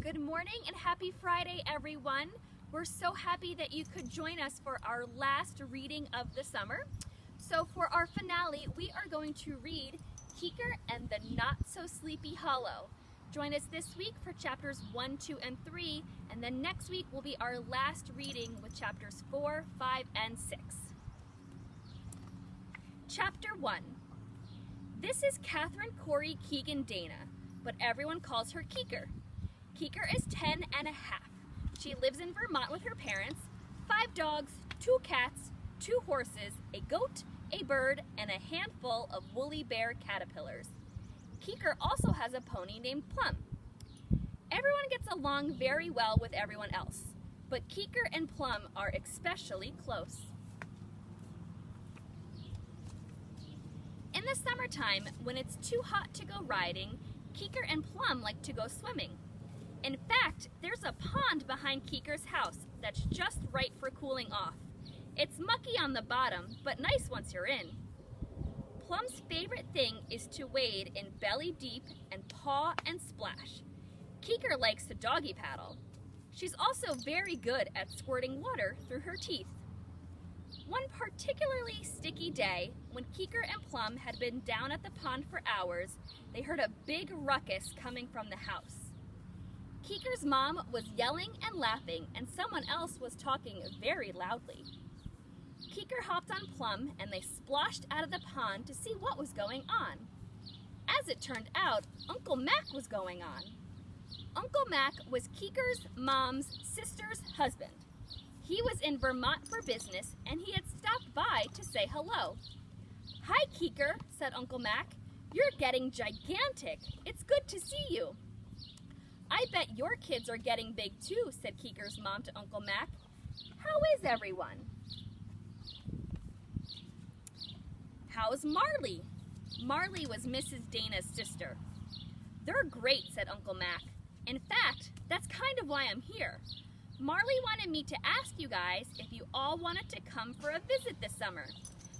Good morning and happy Friday, everyone. We're so happy that you could join us for our last reading of the summer. So for our finale, we are going to read Keeker and the Not-So-Sleepy Hollow. Join us this week for chapters 1, 2, and 3, and then next week will be our last reading with chapters 4, 5, and 6. Chapter 1. This is Catherine Corey Keegan Dana, but everyone calls her Keeker. Keeker is 10 and a half. She lives in Vermont with her parents, 5 dogs, 2 cats, 2 horses, a goat, a bird, and a handful of woolly bear caterpillars. Keeker also has a pony named Plum. Everyone gets along very well with everyone else, but Keeker and Plum are especially close. In the summertime, when it's too hot to go riding, Keeker and Plum like to go swimming. In fact, there's a pond behind Keeker's house that's just right for cooling off. It's mucky on the bottom, but nice once you're in. Plum's favorite thing is to wade in belly deep and paw and splash. Keeker likes to doggy paddle. She's also very good at squirting water through her teeth. One particularly sticky day, when Keeker and Plum had been down at the pond for hours, they heard a big ruckus coming from the house. Keeker's mom was yelling and laughing, and someone else was talking very loudly. Keeker hopped on Plum, and they splashed out of the pond to see what was going on. As it turned out, Uncle Mac was going on. Uncle Mac was Keeker's mom's sister's husband. He was in Vermont for business, and he had stopped by to say hello. "Hi, Keeker," said Uncle Mac. "You're getting gigantic. It's good to see you." "I bet your kids are getting big too," said Keeker's mom to Uncle Mac. "How is everyone?" "How's Marley?" Marley was Mrs. Dana's sister. "They're great," said Uncle Mac. "In fact, that's kind of why I'm here. Marley wanted me to ask you guys if you all wanted to come for a visit this summer.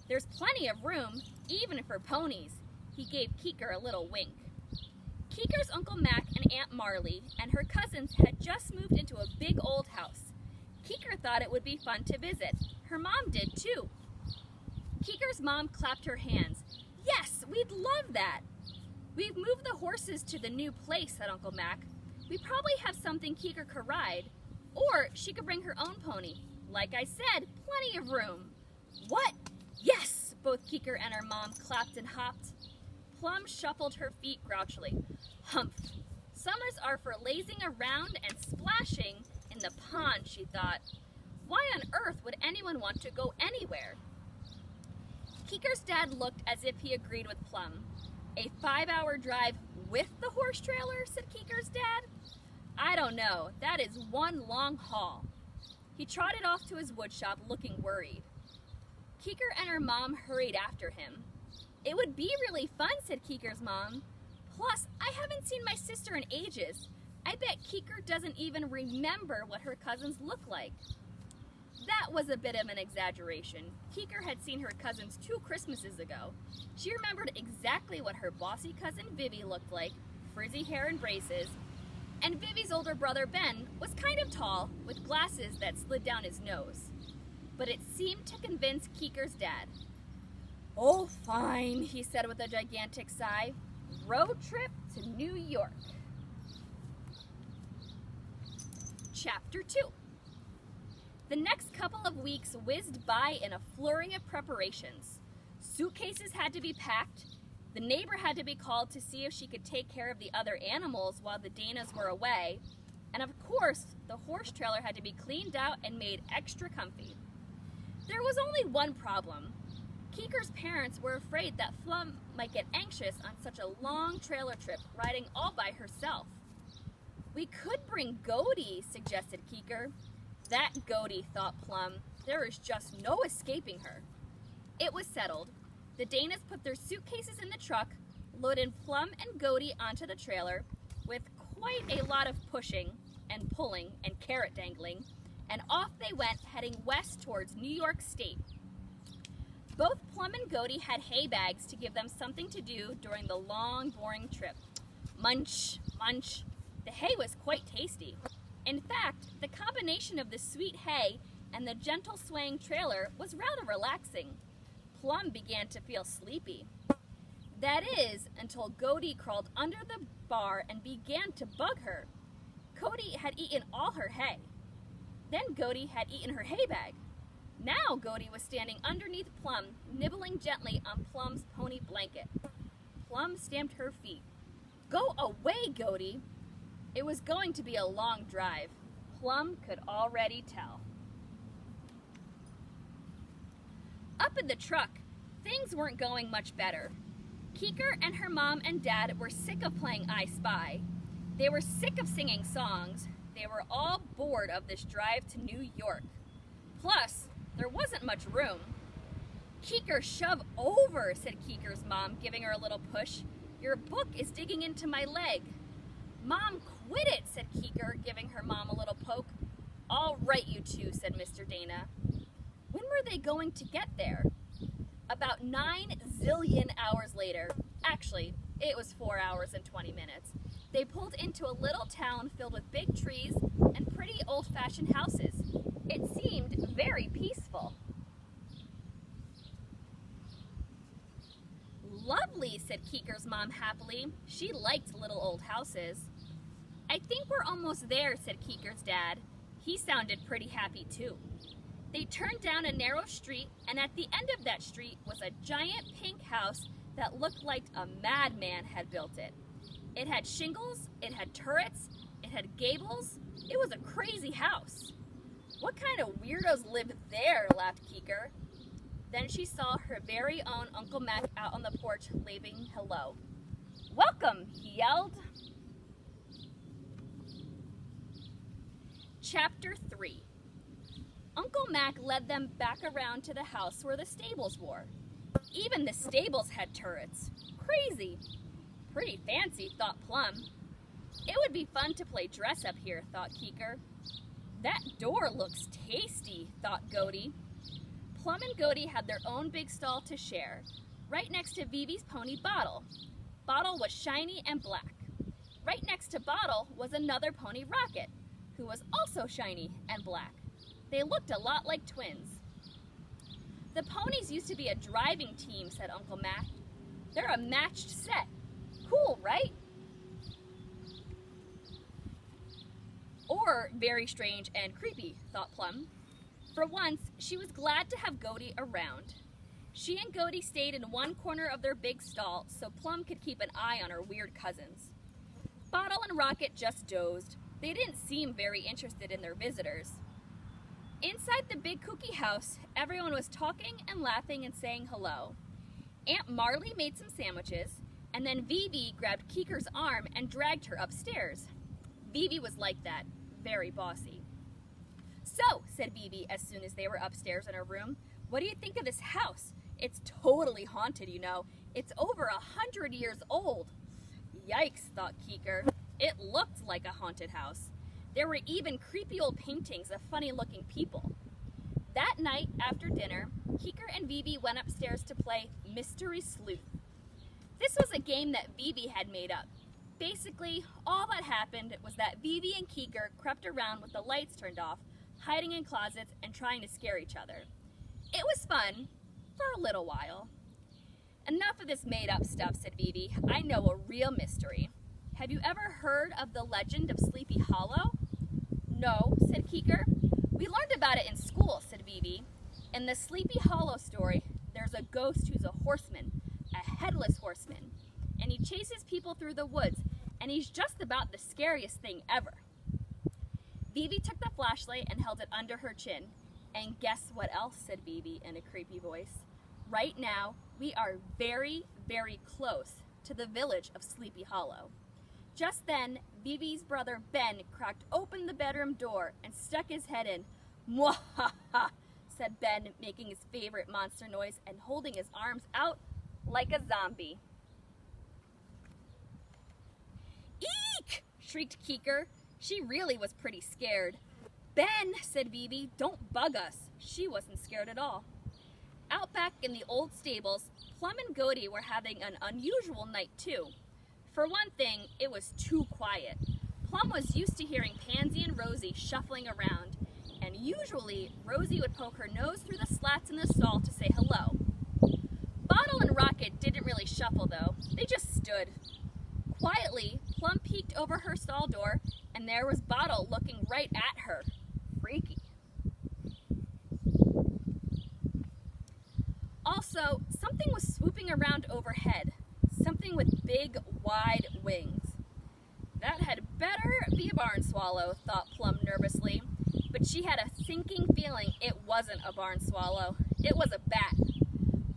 There's plenty of room, even for ponies." He gave Keeker a little wink. Keeker's Uncle Mac and Aunt Marley and her cousins had just moved into a big old house. Keeker thought it would be fun to visit. Her mom did too. Keeker's mom clapped her hands. "Yes, we'd love that." "We've moved the horses to the new place," said Uncle Mac. "We probably have something Keeker could ride. Or she could bring her own pony. Like I said, plenty of room." "What? Yes!" Both Keeker and her mom clapped and hopped. Plum shuffled her feet grouchily. "Humph! Summers are for lazing around and splashing in the pond," she thought. "Why on earth would anyone want to go anywhere?" Keeker's dad looked as if he agreed with Plum. "A 5-hour drive with the horse trailer?" said Keeker's dad. "I don't know. That is one long haul." He trotted off to his woodshop looking worried. Keeker and her mom hurried after him. "It would be really fun," said Keeker's mom. "Plus, I haven't seen my sister in ages. I bet Keeker doesn't even remember what her cousins look like." That was a bit of an exaggeration. Keeker had seen her cousins 2 Christmases ago. She remembered exactly what her bossy cousin Vivi looked like, frizzy hair and braces, and Vivi's older brother Ben was kind of tall, with glasses that slid down his nose. But it seemed to convince Keeker's dad. "Oh, fine," he said with a gigantic sigh. "Road trip to New York." Chapter 2. The next couple of weeks whizzed by in a flurry of preparations. Suitcases had to be packed. The neighbor had to be called to see if she could take care of the other animals while the Danas were away. And of course, the horse trailer had to be cleaned out and made extra comfy. There was only one problem. Keeker's parents were afraid that Plum might get anxious on such a long trailer trip, riding all by herself. "We could bring Goaty," suggested Keeker. "That Goaty," thought Plum. "There is just no escaping her." It was settled. The Danas put their suitcases in the truck, loaded Plum and Goaty onto the trailer, with quite a lot of pushing and pulling and carrot dangling, and off they went, heading west towards New York State. Both Plum and Goaty had hay bags to give them something to do during the long, boring trip. Munch, munch, The hay was quite tasty. In fact, the combination of the sweet hay and the gentle swaying trailer was rather relaxing. Plum began to feel sleepy. That is, until Goaty crawled under the bar and began to bug her. Goaty had eaten all her hay. Then Goaty had eaten her hay bag. Now Goaty was standing underneath Plum, nibbling gently on Plum's pony blanket. Plum stamped her feet. "Go away, Goaty!" It was going to be a long drive. Plum could already tell. Up in the truck, things weren't going much better. Keeker and her mom and dad were sick of playing I Spy. They were sick of singing songs. They were all bored of this drive to New York. Plus, there wasn't much room. "Keeker, shove over," said Keeker's mom, giving her a little push. "Your book is digging into my leg." "Mom, quit it," said Keeker, giving her mom a little poke. "All right, you two," said Mr. Dana. When were they going to get there? About 9 zillion hours later. Actually, it was 4 hours and 20 minutes. They pulled into a little town filled with big trees and pretty old-fashioned houses. It seemed very peaceful. "Lovely," said Keeker's mom happily. She liked little old houses. "I think we're almost there," said Keeker's dad. He sounded pretty happy too. They turned down a narrow street, and at the end of that street was a giant pink house that looked like a madman had built it. It had shingles, it had turrets, it had gables. It was a crazy house. "What kind of weirdos live there?" laughed Keeker. Then she saw her very own Uncle Mac out on the porch waving hello. "Welcome," he yelled. Chapter 3. Uncle Mac led them back around to the house where the stables were. Even the stables had turrets. Crazy. Pretty fancy, thought Plum. It would be fun to play dress up here, thought Keeker. That door looks tasty, thought Goaty. Plum and Goaty had their own big stall to share, right next to Vivi's pony Bottle. Bottle was shiny and black. Right next to Bottle was another pony, Rocket, who was also shiny and black. They looked a lot like twins. "The ponies used to be a driving team," said Uncle Mac. "They're a matched set. Cool, right?" Or very strange and creepy, thought Plum. For once, she was glad to have Goaty around. She and Goaty stayed in one corner of their big stall so Plum could keep an eye on her weird cousins. Bottle and Rocket just dozed. They didn't seem very interested in their visitors. Inside the big kooky house, everyone was talking and laughing and saying hello. Aunt Marley made some sandwiches, and then Vivi grabbed Keeker's arm and dragged her upstairs. Vivi was like that, very bossy. "So," said Vivi as soon as they were upstairs in her room, "what do you think of this house? It's totally haunted, you know. It's over 100 years old." Yikes, thought Keeker. It looked like a haunted house. There were even creepy old paintings of funny-looking people. That night, after dinner, Keeker and Vivi went upstairs to play Mystery Sleuth. This was a game that Vivi had made up. Basically, all that happened was that Vivi and Keeker crept around with the lights turned off, hiding in closets and trying to scare each other. It was fun, for a little while. "Enough of this made-up stuff," said Vivi. "I know a real mystery. Have you ever heard of the legend of Sleepy Hollow?" "No," said Keeker. "We learned about it in school," said Vivi. "In the Sleepy Hollow story, there's a ghost who's a horseman, a headless horseman, and he chases people through the woods, and he's just about the scariest thing ever." Vivi took the flashlight and held it under her chin. "And guess what else?" said Vivi in a creepy voice. "Right now, we are very, very close to the village of Sleepy Hollow." Just then, Vivi's brother Ben cracked open the bedroom door and stuck his head in. "Mwahaha," said Ben, making his favorite monster noise and holding his arms out like a zombie. "Eek!" shrieked Keeker. She really was pretty scared. "Ben," said Vivi, "don't bug us." She wasn't scared at all. Out back in the old stables, Plum and Goaty were having an unusual night too. For one thing, it was too quiet. Plum was used to hearing Pansy and Rosie shuffling around, and usually Rosie would poke her nose through the slats in the stall to say hello. Bottle and Rocket didn't really shuffle though, they just stood. Quietly, Plum peeked over her stall door, and there was Bottle looking right at her. Freaky. Also, something was swooping around overhead, something with big, wide wings. That had better be a barn swallow, thought Plum nervously, but she had a sinking feeling it wasn't a barn swallow. It was a bat.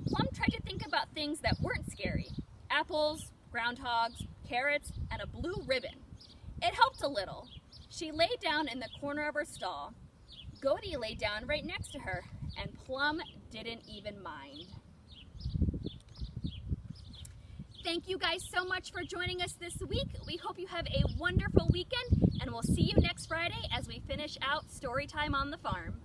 Plum tried to think about things that weren't scary. Apples, groundhogs, carrots, and a blue ribbon. It helped a little. She lay down in the corner of her stall. Goaty lay down right next to her, and Plum didn't even mind. Thank you guys so much for joining us this week. We hope you have a wonderful weekend, and we'll see you next Friday as we finish out Storytime on the Farm.